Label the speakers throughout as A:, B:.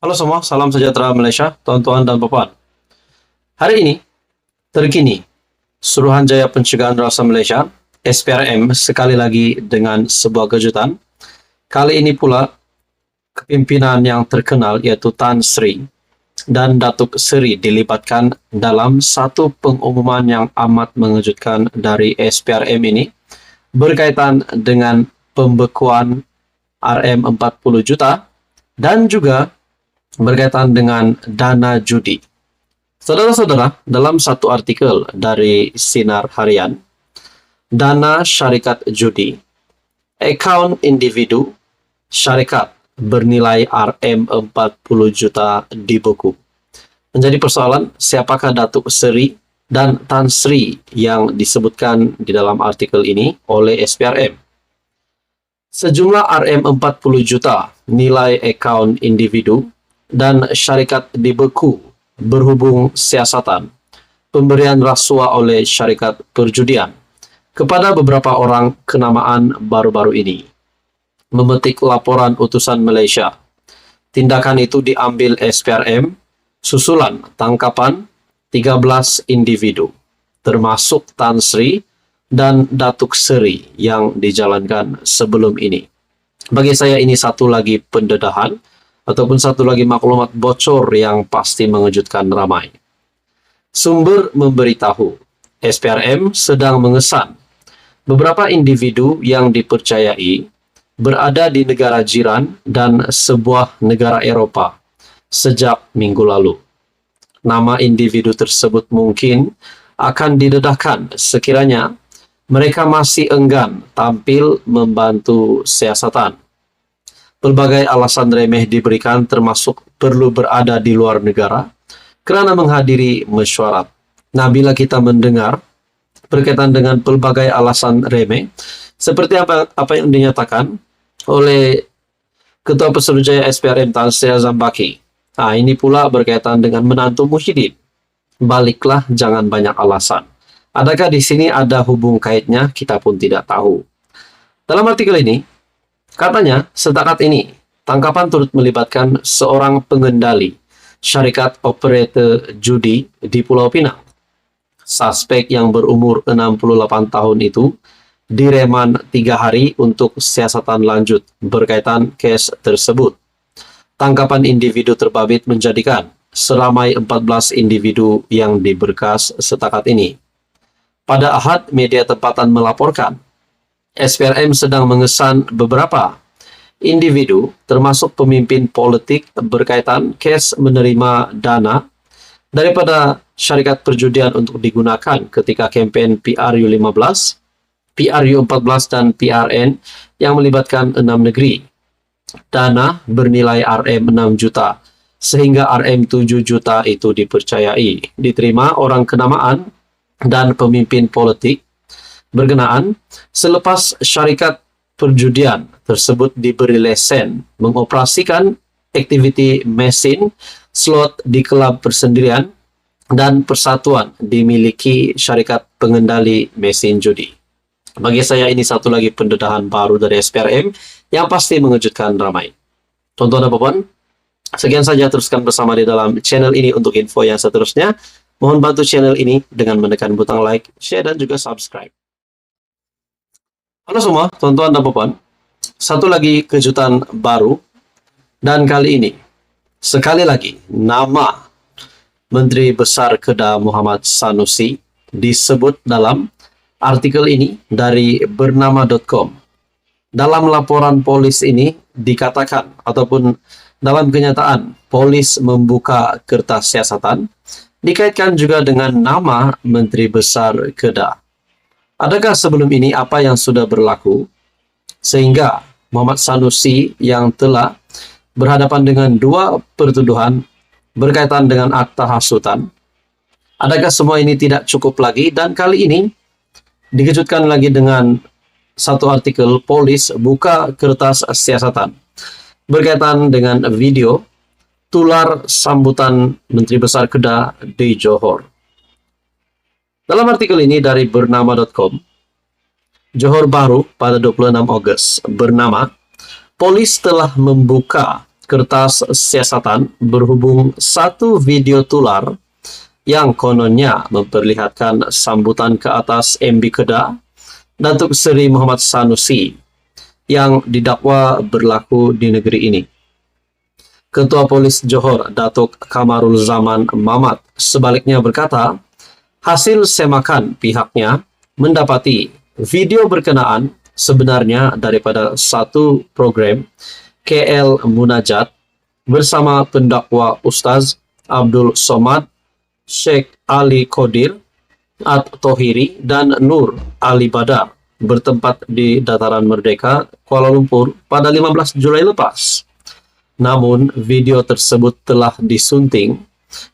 A: Halo semua, salam sejahtera Malaysia, tuan-tuan dan puan. Hari ini, terkini, Suruhanjaya Pencegahan Rasa Malaysia, SPRM, sekali lagi dengan sebuah kejutan. Kali ini pula, kepimpinan yang terkenal iaitu Tan Sri dan Datuk Seri dilibatkan dalam satu pengumuman yang amat mengejutkan dari SPRM ini berkaitan dengan pembekuan RM40 juta dan juga berkaitan dengan dana judi. Saudara-saudara, dalam satu artikel dari Sinar Harian, dana syarikat judi, akaun individu, syarikat bernilai RM40 juta dibeku. Menjadi persoalan, siapakah Datuk Seri dan Tan Sri yang disebutkan di dalam artikel ini oleh SPRM? Sejumlah RM40 juta nilai akaun individu dan syarikat dibeku berhubung siasatan pemberian rasuah oleh syarikat perjudian kepada beberapa orang kenamaan baru-baru ini. Memetik laporan utusan Malaysia, tindakan itu diambil SPRM susulan tangkapan 13 individu, termasuk Tan Sri dan Datuk Seri yang dijalankan sebelum ini. Bagi saya ini satu lagi pendedahan ataupun satu lagi maklumat bocor yang pasti mengejutkan ramai. Sumber memberitahu, SPRM sedang mengesan beberapa individu yang dipercayai berada di negara jiran dan sebuah negara Eropah sejak minggu lalu. Nama individu tersebut mungkin akan didedahkan sekiranya mereka masih enggan tampil membantu siasatan. Pelbagai alasan remeh diberikan termasuk perlu berada di luar negara kerana menghadiri mesyuarat. Nah, bila kita mendengar berkaitan dengan pelbagai alasan remeh, seperti apa yang dinyatakan oleh Ketua Pesuruhjaya SPRM Tan Sri Azam Baki. Nah, ini pula berkaitan dengan menantu Muhyiddin. Baliklah, jangan banyak alasan. Adakah di sini ada hubung kaitnya? Kita pun tidak tahu. Dalam artikel ini, katanya, setakat ini, tangkapan turut melibatkan seorang pengendali syarikat operator judi di Pulau Pinang. Suspek yang berumur 68 tahun itu direman 3 hari untuk siasatan lanjut berkaitan kes tersebut. Tangkapan individu terbabit menjadikan seramai 14 individu yang diberkas setakat ini. Pada Ahad, media tempatan melaporkan SPRM sedang mengesan beberapa individu termasuk pemimpin politik berkaitan kes menerima dana daripada syarikat perjudian untuk digunakan ketika kempen PRU15, PRU14 dan PRN yang melibatkan 6 negeri. Dana bernilai RM6 juta sehingga RM7 juta itu dipercayai diterima orang kenamaan dan pemimpin politik berkenaan selepas syarikat perjudian tersebut diberi lesen mengoperasikan aktiviti mesin slot di kelab persendirian dan persatuan dimiliki syarikat pengendali mesin judi. Bagi saya ini satu lagi pendedahan baru dari SPRM yang pasti mengejutkan ramai. Tuan-tuan dan puan, sekian saja, teruskan bersama di dalam channel ini untuk info yang seterusnya. Mohon bantu channel ini dengan menekan butang like, share dan juga subscribe. Halo semua, tuan-tuan dan puan. Satu lagi kejutan baru, dan kali ini, sekali lagi, nama Menteri Besar Kedah Muhammad Sanusi disebut dalam artikel ini dari bernama.com. Dalam laporan polis ini dikatakan, ataupun dalam kenyataan, polis membuka kertas siasatan, dikaitkan juga dengan nama Menteri Besar Kedah. Adakah sebelum ini apa yang sudah berlaku sehingga Muhammad Sanusi yang telah berhadapan dengan 2 pertuduhan berkaitan dengan akta hasutan? Adakah semua ini tidak cukup lagi? Dan kali ini dikejutkan lagi dengan satu artikel polis buka kertas siasatan berkaitan dengan video tular sambutan Menteri Besar Kedah di Johor. Dalam artikel ini dari bernama.com, Johor Bahru pada 26 Ogos bernama, polis telah membuka kertas siasatan berhubung satu video tular yang kononnya memperlihatkan sambutan ke atas MB Kedah, Datuk Seri Muhammad Sanusi, yang didakwa berlaku di negeri ini. Ketua Polis Johor, Datuk Kamarul Zaman Mamat, sebaliknya berkata, hasil semakan pihaknya mendapati video berkenaan sebenarnya daripada satu program KL Munajat bersama pendakwa Ustaz Abdul Somad, Sheikh Ali Qadir At-Tohiri dan Nur Ali Badar bertempat di Dataran Merdeka, Kuala Lumpur pada 15 Julai lepas. Namun, video tersebut telah disunting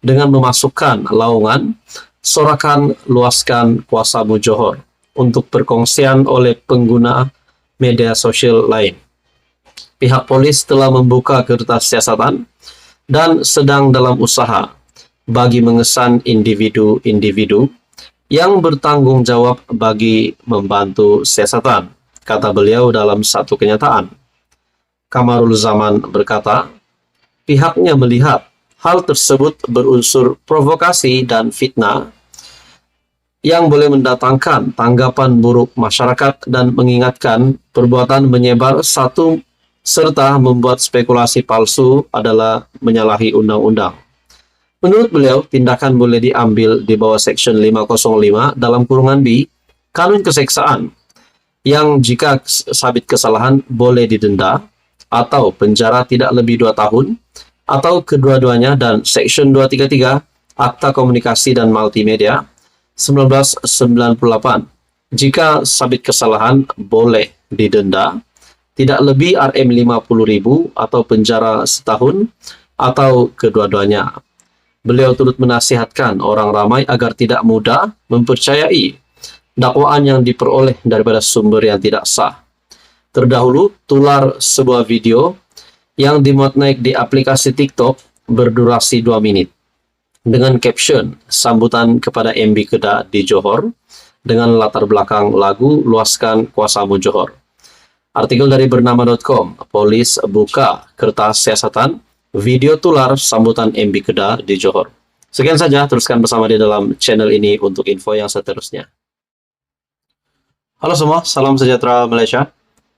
A: dengan memasukkan laungan sorakan luaskan Kuasamu Johor untuk perkongsian oleh pengguna media sosial lain. Pihak polis telah membuka kertas siasatan dan sedang dalam usaha bagi mengesan individu-individu yang bertanggung jawab bagi membantu siasatan, kata beliau dalam satu kenyataan. Kamarul Zaman berkata, pihaknya melihat hal tersebut berunsur provokasi dan fitnah yang boleh mendatangkan tanggapan buruk masyarakat dan mengingatkan perbuatan menyebar satu serta membuat spekulasi palsu adalah menyalahi undang-undang. Menurut beliau, tindakan boleh diambil di bawah Section 505 dalam kurungan B, Kanun Keseksaan, yang jika sabit kesalahan boleh didenda atau penjara tidak lebih 2 tahun, atau kedua-duanya, dan Section 233 Akta Komunikasi dan Multimedia 1998. Jika sabit kesalahan boleh didenda tidak lebih Rm50.000 atau penjara setahun, atau kedua-duanya. Beliau turut menasihatkan orang ramai agar tidak mudah mempercayai dakwaan yang diperoleh daripada sumber yang tidak sah. Terdahulu, tular sebuah video yang dimuat naik di aplikasi TikTok berdurasi 2 menit dengan caption sambutan kepada MB Kedah di Johor dengan latar belakang lagu Luaskan Kuasamu Johor. Artikel dari bernama.com, polis buka kertas siasatan video tular sambutan MB Kedah di Johor. Sekian saja, teruskan bersama di dalam channel ini untuk info yang seterusnya. Halo semua, salam sejahtera Malaysia.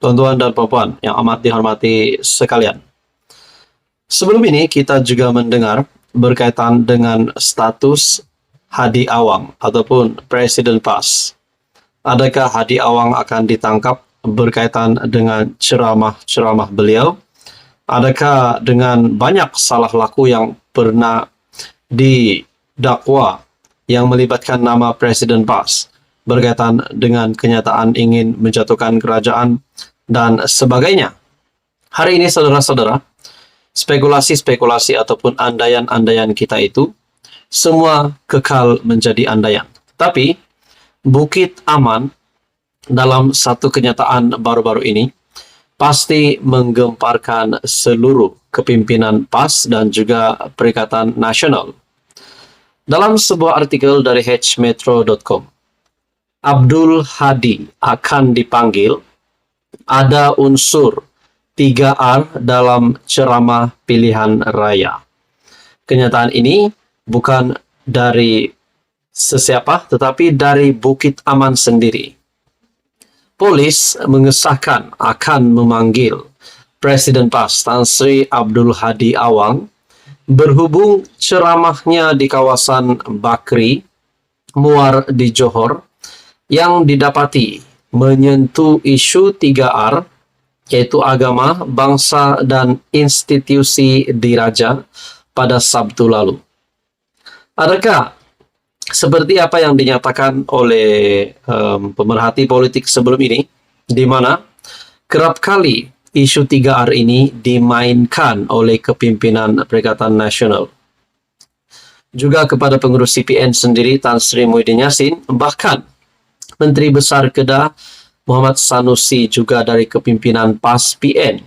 A: Tuan-tuan dan puan-puan yang amat dihormati sekalian. Sebelum ini kita juga mendengar berkaitan dengan status Hadi Awang ataupun Presiden PAS. Adakah Hadi Awang akan ditangkap berkaitan dengan ceramah-ceramah beliau? Adakah dengan banyak salah laku yang pernah didakwa yang melibatkan nama Presiden PAS berkaitan dengan kenyataan ingin menjatuhkan kerajaan dan sebagainya? Hari ini saudara-saudara, spekulasi-spekulasi ataupun andaian-andaian kita itu semua kekal menjadi andaian. Tapi Bukit Aman dalam satu kenyataan baru-baru ini pasti menggemparkan seluruh kepimpinan PAS dan juga Perikatan Nasional. Dalam sebuah artikel dari hmetro.com, Abdul Hadi akan dipanggil, ada unsur 3R dalam ceramah pilihan raya. Kenyataan ini bukan dari sesiapa, tetapi dari Bukit Aman sendiri. Polis mengesahkan akan memanggil Presiden PAS Tan Sri Abdul Hadi Awang berhubung ceramahnya di kawasan Bakri, Muar di Johor, yang didapati menyentuh isu 3R, yaitu agama, bangsa, dan institusi diraja pada Sabtu lalu. Adakah seperti apa yang dinyatakan oleh pemerhati politik sebelum ini, di mana kerap kali isu 3R ini dimainkan oleh kepimpinan Perikatan Nasional. Juga kepada pengurus CPN sendiri, Tan Sri Muhyiddin Yassin, bahkan Menteri Besar Kedah Muhammad Sanusi juga dari kepimpinan PAS PN,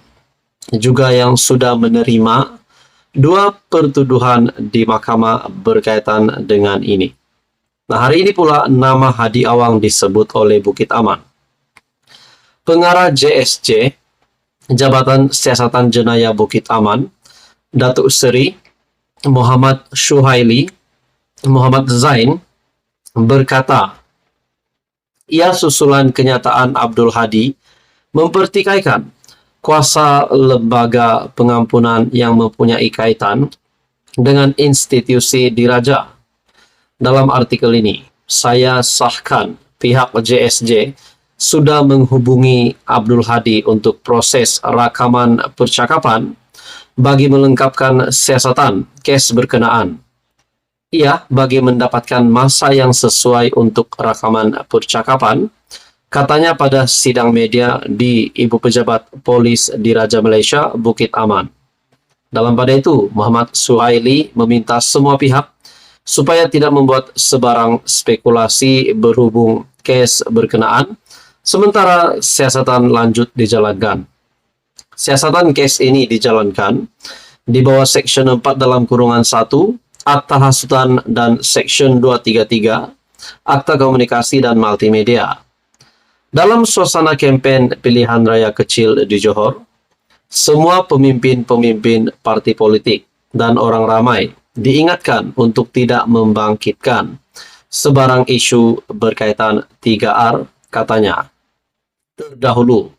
A: juga yang sudah menerima 2 pertuduhan di mahkamah berkaitan dengan ini. Nah, hari ini pula nama Hadi Awang disebut oleh Bukit Aman. Pengarah JSJ, Jabatan Siasatan Jenayah Bukit Aman, Datuk Seri Muhammad Syuhaili Muhammad Zain berkata, ia susulan kenyataan Abdul Hadi mempertikaikan kuasa lembaga pengampunan yang mempunyai kaitan dengan institusi diraja. Dalam artikel ini, saya sahkan pihak JSJ sudah menghubungi Abdul Hadi untuk proses rakaman percakapan bagi melengkapkan siasatan kes berkenaan. Ia bagi mendapatkan masa yang sesuai untuk rakaman percakapan, katanya pada sidang media di Ibu Pejabat Polis Diraja Malaysia, Bukit Aman. Dalam pada itu, Muhammad Syuhaili meminta semua pihak supaya tidak membuat sebarang spekulasi berhubung kes berkenaan, sementara siasatan lanjut dijalankan. Siasatan kes ini dijalankan di bawah Seksyen 4 dalam kurungan 1 Akta Hasutan dan Seksyen 233 Akta Komunikasi dan Multimedia. Dalam suasana kempen pilihan raya kecil di Johor, semua pemimpin-pemimpin parti politik dan orang ramai diingatkan untuk tidak membangkitkan sebarang isu berkaitan 3R, katanya. Terdahulu,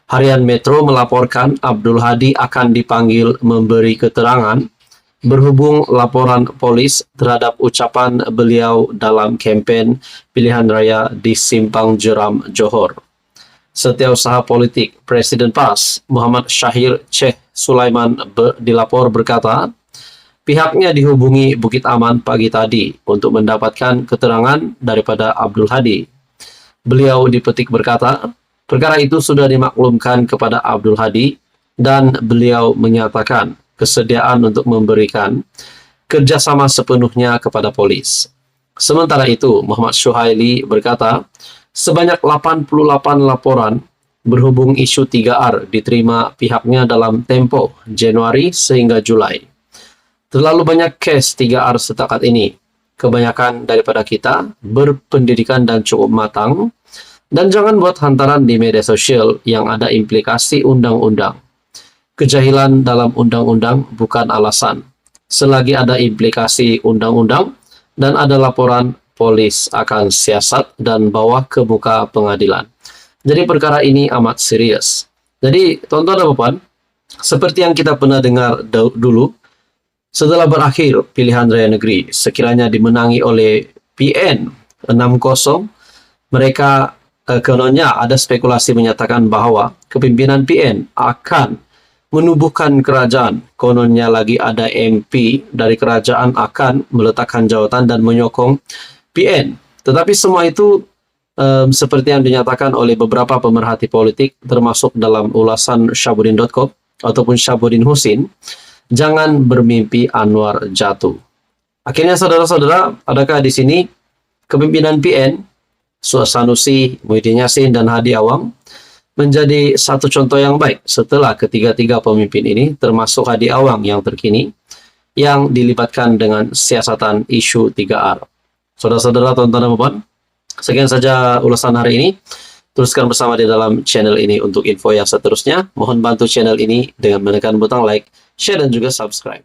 A: Harian Metro melaporkan Abdul Hadi akan dipanggil memberi keterangan berhubung laporan polis terhadap ucapan beliau dalam kempen pilihan raya di Simpang Jeram, Johor. Setiausaha politik Presiden PAS, Muhammad Syahir Sheikh Sulaiman dilapor berkata, pihaknya dihubungi Bukit Aman pagi tadi untuk mendapatkan keterangan daripada Abdul Hadi. Beliau dipetik berkata, perkara itu sudah dimaklumkan kepada Abdul Hadi dan beliau menyatakan kesediaan untuk memberikan kerjasama sepenuhnya kepada polis. Sementara itu, Muhammad Syuhaili berkata, sebanyak 88 laporan berhubung isu 3R diterima pihaknya dalam tempo Januari sehingga Julai. Terlalu banyak kes 3R setakat ini. Kebanyakan daripada kita berpendidikan dan cukup matang, dan jangan buat hantaran di media sosial yang ada implikasi undang-undang. Kejahilan dalam undang-undang bukan alasan. Selagi ada implikasi undang-undang dan ada laporan, polis akan siasat dan bawa ke muka pengadilan. Jadi perkara ini amat serius. Jadi tuan-tuan dan puan, seperti yang kita pernah dengar dulu, setelah berakhir pilihan raya negeri, sekiranya dimenangi oleh PN 6-0, mereka kononnya ada spekulasi menyatakan bahwa kepimpinan PN akan menubuhkan kerajaan. Kononnya lagi ada MP dari kerajaan akan meletakkan jawatan dan menyokong PN. Tetapi semua itu seperti yang dinyatakan oleh beberapa pemerhati politik, termasuk dalam ulasan Syahbudin.com ataupun Syahbudin Husin, jangan bermimpi Anwar jatuh. Akhirnya saudara-saudara, adakah di sini kepimpinan PN, Sanusi, Muhyiddin Yassin, dan Hadi Awang menjadi satu contoh yang baik setelah ketiga-tiga pemimpin ini, termasuk Hadi Awang yang terkini, yang dilibatkan dengan siasatan isu 3R. Saudara-saudara, tonton dan puan, sekian saja ulasan hari ini. Teruskan bersama di dalam channel ini untuk info yang seterusnya. Mohon bantu channel ini dengan menekan butang like, share, dan juga subscribe.